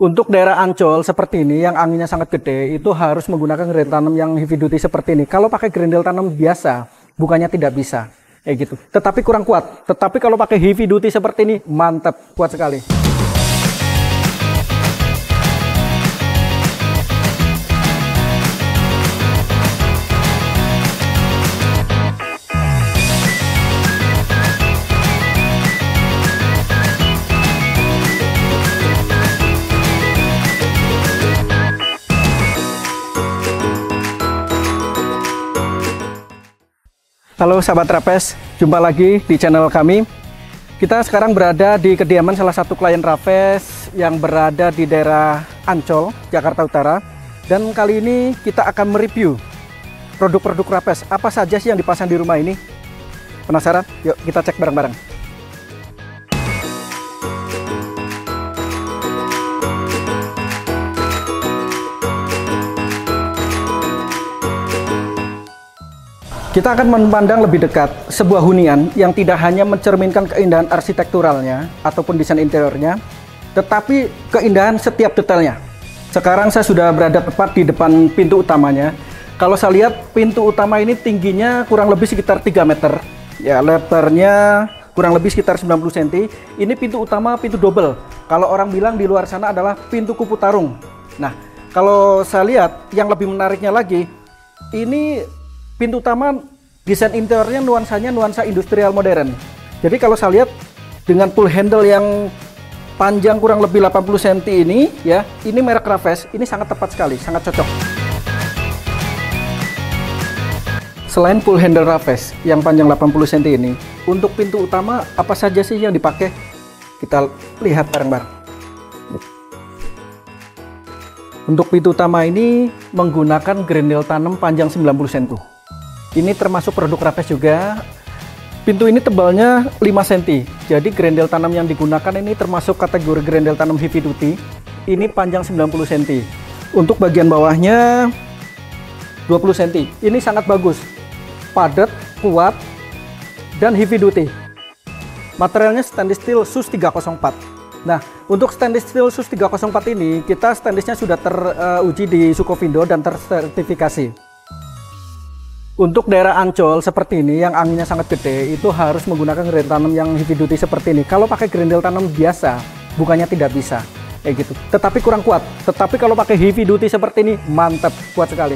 Untuk daerah Ancol seperti ini yang anginnya sangat gede itu harus menggunakan grendel tanam yang heavy duty seperti ini. Kalau pakai grendel tanam biasa bukannya tidak bisa kayak gitu, tetapi kurang kuat. Tetapi kalau pakai heavy duty seperti ini mantap, kuat sekali. Halo sahabat Rafes, jumpa lagi di channel kami. Kita sekarang berada di kediaman salah satu klien Rafes yang berada di daerah Ancol, Jakarta Utara. Dan kali ini kita akan mereview produk-produk Rafes. Apa saja sih yang dipasang di rumah ini? Penasaran? Yuk kita cek bareng-bareng. Kita akan memandang lebih dekat sebuah hunian yang tidak hanya mencerminkan keindahan arsitekturalnya ataupun desain interiornya, tetapi keindahan setiap detailnya. Sekarang saya sudah berada tepat di depan pintu utamanya. Kalau saya lihat pintu utama ini tingginya kurang lebih sekitar 3 meter. Ya, lebarnya kurang lebih sekitar 90 cm. Ini pintu utama, pintu double. Kalau orang bilang di luar sana adalah pintu kupu tarung. Nah, kalau saya lihat yang lebih menariknya lagi, ini pintu utama desain interiornya nuansanya nuansa industrial modern. Jadi kalau saya lihat dengan pull handle yang panjang kurang lebih 80 cm ini ya, ini merek Rafes, ini sangat tepat sekali, sangat cocok. Selain pull handle Rafes yang panjang 80 cm ini, untuk pintu utama apa saja sih yang dipakai? Kita lihat bareng-bareng. Untuk pintu utama ini menggunakan grendel tanam panjang 90 cm. Ini termasuk produk Rafes juga. Pintu ini tebalnya 5 cm. Jadi grendel tanam yang digunakan ini termasuk kategori grendel tanam heavy duty. Ini panjang 90 cm. Untuk bagian bawahnya 20 cm. Ini sangat bagus. Padat, kuat, dan heavy duty. Materialnya stainless steel SUS 304. Nah, untuk stainless steel SUS 304 ini, kita stainlessnya sudah teruji di Sukovindo dan tersertifikasi. Untuk daerah Ancol seperti ini yang anginnya sangat gede itu harus menggunakan grendel tanam yang heavy duty seperti ini. Kalau pakai grendel tanam biasa bukannya tidak bisa kayak gitu, tetapi kurang kuat. Tetapi kalau pakai heavy duty seperti ini mantap, kuat sekali.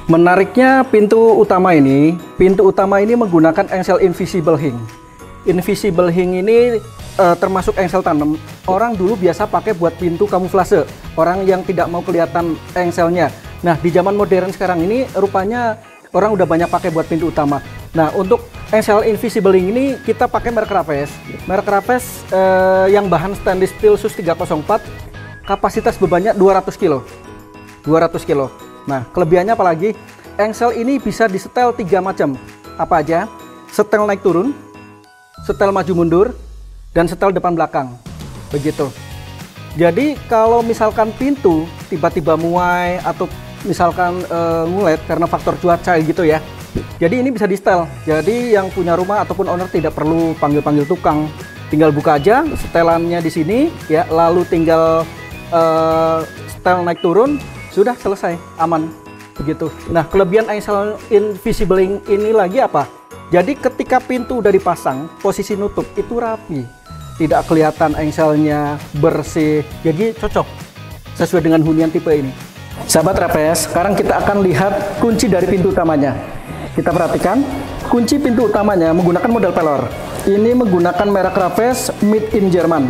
Menariknya pintu utama ini menggunakan engsel invisible hing. Invisible hing ini termasuk engsel tanam. Orang dulu biasa pakai buat pintu kamuflase, orang yang tidak mau kelihatan engselnya. Nah, di zaman modern sekarang ini rupanya orang udah banyak pakai buat pintu utama. Nah, untuk engsel invisible hing ini kita pakai merek Rafes. Merek Rafes yang bahan stainless steel SUS 304, kapasitas bebannya 200 kg. 200 kg. Nah, kelebihannya apalagi? Engsel ini bisa disetel 3 macam. Apa aja? Setel naik turun, setel maju mundur, dan setel depan belakang. Begitu. Jadi kalau misalkan pintu tiba-tiba muai atau misalkan ngulet karena faktor cuaca gitu ya. Jadi ini bisa di setel. Jadi yang punya rumah ataupun owner tidak perlu panggil-panggil tukang. Tinggal buka aja setelannya di sini ya, lalu tinggal setel naik turun, sudah selesai, aman. Begitu. Nah, kelebihan engsel invisible ini lagi apa? Jadi ketika pintu udah dipasang, posisi nutup itu rapi, tidak kelihatan engselnya, bersih, jadi cocok sesuai dengan hunian tipe ini. Sahabat Rafes, sekarang kita akan lihat kunci dari pintu utamanya. Kita perhatikan, kunci pintu utamanya menggunakan model pelor. Ini menggunakan merek Rafes made in Jerman.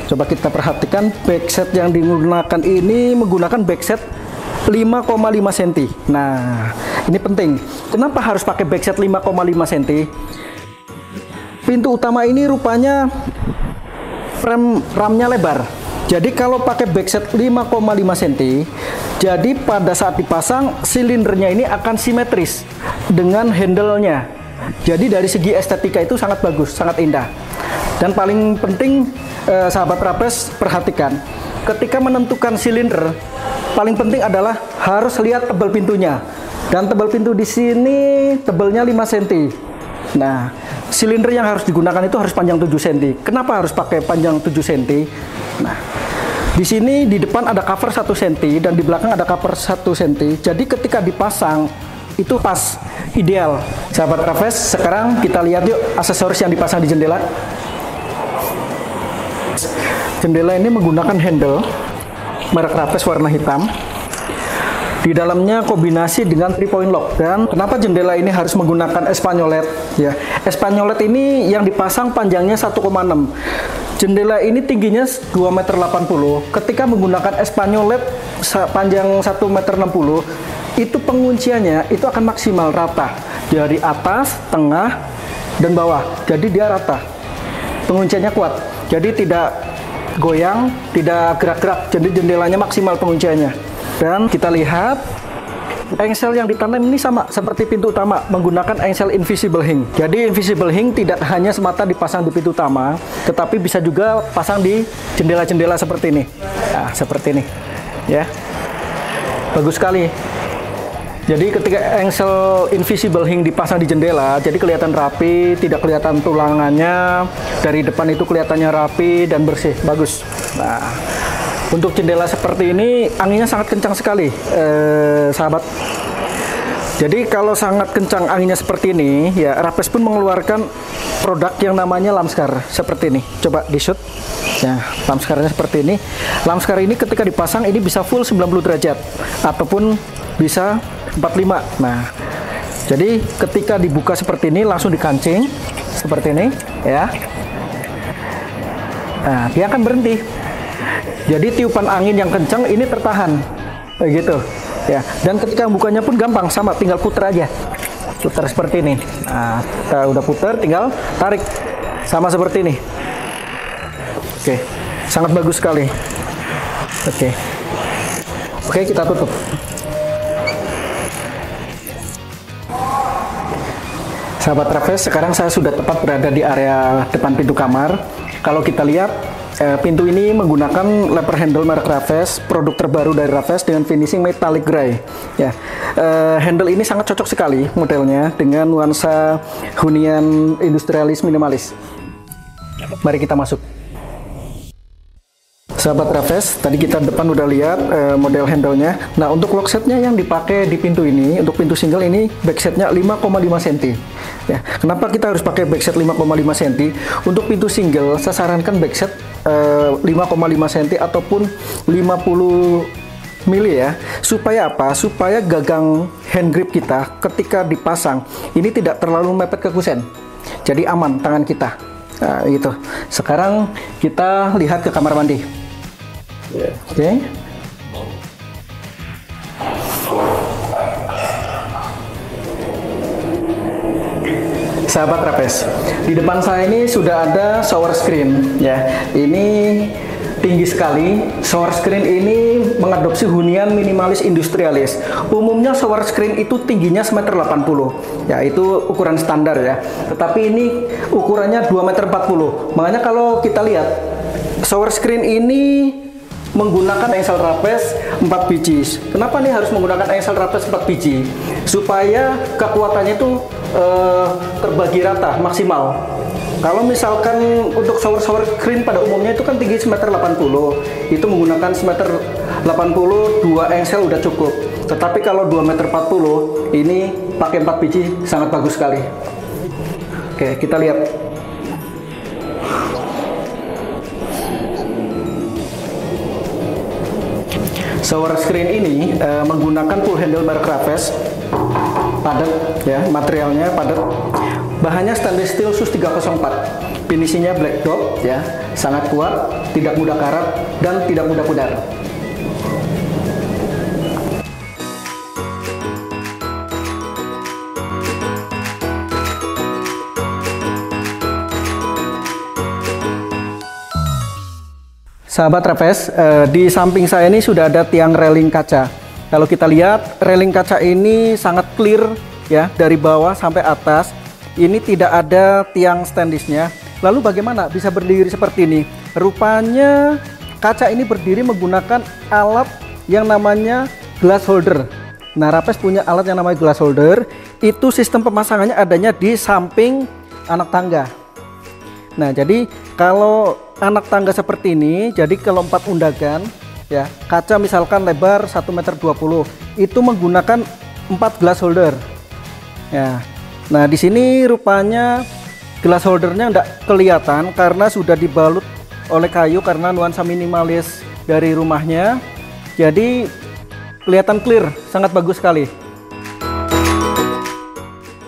Coba kita perhatikan, backset yang digunakan ini menggunakan backset 5,5 cm. Nah, ini penting. Kenapa harus pakai backset 5,5 cm? Pintu utama ini rupanya frame ramnya lebar. Jadi kalau pakai backset 5,5 cm, jadi pada saat dipasang silindernya ini akan simetris dengan handle-nya. Jadi dari segi estetika itu sangat bagus, sangat indah. Dan paling penting sahabat Rafes perhatikan, ketika menentukan silinder paling penting adalah harus lihat tebal pintunya. Dan tebal pintu di sini tebalnya 5 cm. Nah, silinder yang harus digunakan itu harus panjang 7 cm. Kenapa harus pakai panjang 7 cm? Nah, di sini di depan ada cover 1 cm dan di belakang ada cover 1 cm. Jadi ketika dipasang itu pas, ideal. Sahabat Raffles, sekarang kita lihat yuk aksesoris yang dipasang di jendela. Jendela ini menggunakan handle merek Raffles warna hitam. Di dalamnya kombinasi dengan 3-point lock. Dan kenapa jendela ini harus menggunakan Espagnolet? Ya, Espagnolet ini yang dipasang panjangnya 1,6. Jendela ini tingginya 2,80 meter. Ketika menggunakan Espagnolet panjang 1,60 meter, itu pengunciannya itu akan maksimal rata dari atas, tengah, dan bawah. Jadi dia rata. Pengunciannya kuat. Jadi tidak goyang, tidak gerak-gerak. Jadi jendelanya maksimal pengunciannya. Dan kita lihat engsel yang ditanam ini sama seperti pintu utama, menggunakan engsel invisible hing. Jadi invisible hing tidak hanya semata dipasang di pintu utama, tetapi bisa juga pasang di jendela-jendela seperti ini. Nah, seperti ini. Ya. Bagus sekali. Jadi ketika engsel invisible hing dipasang di jendela, jadi kelihatan rapi, tidak kelihatan tulangannya. Dari depan itu kelihatannya rapi dan bersih, bagus. Nah, untuk jendela seperti ini, anginnya sangat kencang sekali, sahabat. Jadi kalau sangat kencang anginnya seperti ini, ya Raffles pun mengeluarkan produk yang namanya Lamskar, seperti ini. Coba di shoot. Ya, Lamskarnya seperti ini. Lamskar ini ketika dipasang, ini bisa full 90 derajat, ataupun bisa 45. Nah, jadi ketika dibuka seperti ini, langsung dikancing, seperti ini, ya. Nah, dia akan berhenti. Jadi tiupan angin yang kencang ini tertahan, begitu, ya. Dan ketika bukanya pun gampang, sama, tinggal putar aja, putar seperti ini. Nah, kita udah putar, tinggal tarik, sama seperti ini. Oke, sangat bagus sekali. Oke, kita tutup. Sahabat Raffles, sekarang saya sudah tepat berada di area depan pintu kamar. Kalau kita lihat, pintu ini menggunakan lever handle merek Raffles, produk terbaru dari Raffles dengan finishing metallic gray. Ya, handle ini sangat cocok sekali modelnya dengan nuansa hunian industrialis minimalis. Mari kita masuk. Sahabat Raffles, tadi kita depan udah lihat model handle-nya. Nah, untuk lock setnya yang dipakai di pintu ini, untuk pintu single ini backsetnya 5,5 cm. Ya, kenapa kita harus pakai backset 5,5 cm? Untuk pintu single, saya sarankan backset 5,5 cm ataupun 50 mili ya. Supaya apa? Supaya gagang hand grip kita ketika dipasang ini tidak terlalu mepet ke kusen. Jadi aman tangan kita. Nah, gitu. Sekarang kita lihat ke kamar mandi. Oke. Sahabat Raffles, di depan saya ini sudah ada shower screen ya. Ini tinggi sekali. Shower screen ini mengadopsi hunian minimalis industrialis. Umumnya shower screen itu tingginya 1,80 meter, ya itu ukuran standar ya. Tetapi ini ukurannya 2,40 meter. Makanya kalau kita lihat shower screen ini menggunakan engsel Raffles 4 biji. Kenapa nih harus menggunakan engsel Raffles 4 biji? Supaya kekuatannya itu terbagi rata, maksimal. Kalau misalkan untuk shower screen pada umumnya itu kan tinggi 1,80 meter, itu menggunakan 1,80 meter 2 engsel udah cukup. Tetapi kalau 2,40 meter ini pakai 4 biji sangat bagus sekali. Oke, kita lihat. Shower screen ini menggunakan full handle merek Raffles, padat ya, materialnya padat, bahannya stainless steel SUS 304, finishingnya black dot ya, sangat kuat, tidak mudah karat dan tidak mudah pudar. Sahabat Raffles, di samping saya ini sudah ada tiang railing kaca. Kalau kita lihat, railing kaca ini sangat clear ya, dari bawah sampai atas. Ini tidak ada tiang stainlessnya. Lalu bagaimana bisa berdiri seperti ini? Rupanya kaca ini berdiri menggunakan alat yang namanya glass holder. Nah, Rafes punya alat yang namanya glass holder. Itu sistem pemasangannya adanya di samping anak tangga. Nah, jadi kalau anak tangga seperti ini, jadi kalau 4 undagan ya, kaca misalkan lebar 1,20 meter, itu menggunakan 4 glass holder. Ya. Nah, di sini rupanya glass holdernya enggak kelihatan karena sudah dibalut oleh kayu karena nuansa minimalis dari rumahnya. Jadi kelihatan clear, sangat bagus sekali.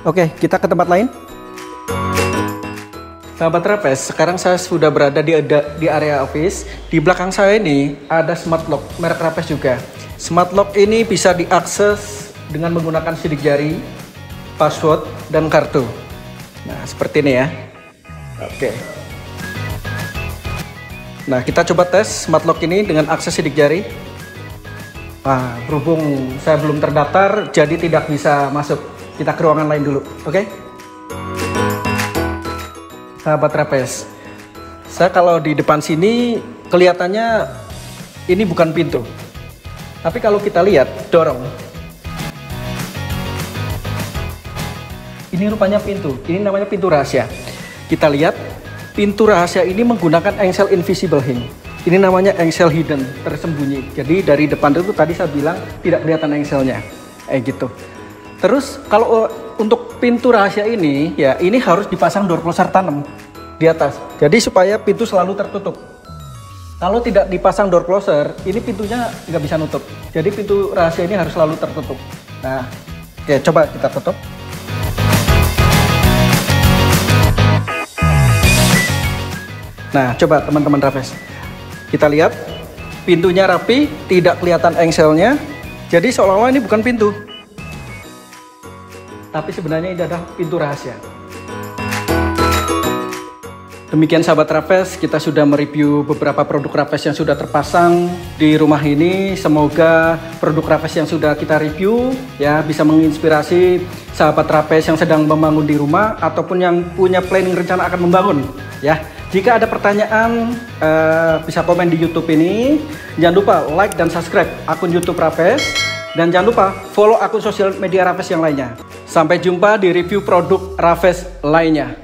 Oke, kita ke tempat lain. Sahabat Rafes, sekarang saya sudah berada di area office. Di belakang saya ini ada smart lock merek Rafes juga. Smart lock ini bisa diakses dengan menggunakan sidik jari, password, dan kartu. Nah, seperti ini ya. Oke. Nah, kita coba tes smart lock ini dengan akses sidik jari. Nah, berhubung saya belum terdaftar, jadi tidak bisa masuk. Kita ke ruangan lain dulu, oke? Sahabat Rafes, saya kalau di depan sini kelihatannya ini bukan pintu. Tapi kalau kita lihat, dorong. Ini rupanya pintu, ini namanya pintu rahasia. Kita lihat, pintu rahasia ini menggunakan engsel invisible hinge. Ini namanya engsel hidden, tersembunyi. Jadi dari depan itu tadi saya bilang tidak kelihatan engselnya, gitu. Terus kalau untuk pintu rahasia ini, ya ini harus dipasang door closer tanam di atas. Jadi supaya pintu selalu tertutup. Kalau tidak dipasang door closer, ini pintunya nggak bisa nutup. Jadi pintu rahasia ini harus selalu tertutup. Nah, oke, coba kita tutup. Nah, coba teman-teman Rafes. Kita lihat, pintunya rapi, tidak kelihatan engselnya. Jadi seolah-olah ini bukan pintu. Tapi sebenarnya ini adalah pintu rahasia. Demikian sahabat Rafes, kita sudah mereview beberapa produk Rafes yang sudah terpasang di rumah ini. Semoga produk Rafes yang sudah kita review ya bisa menginspirasi sahabat Rafes yang sedang membangun di rumah ataupun yang punya planning rencana akan membangun ya. Jika ada pertanyaan bisa komen di YouTube ini. Jangan lupa like dan subscribe akun YouTube Rafes dan jangan lupa follow akun sosial media Rafes yang lainnya. Sampai jumpa di review produk Rafes lainnya.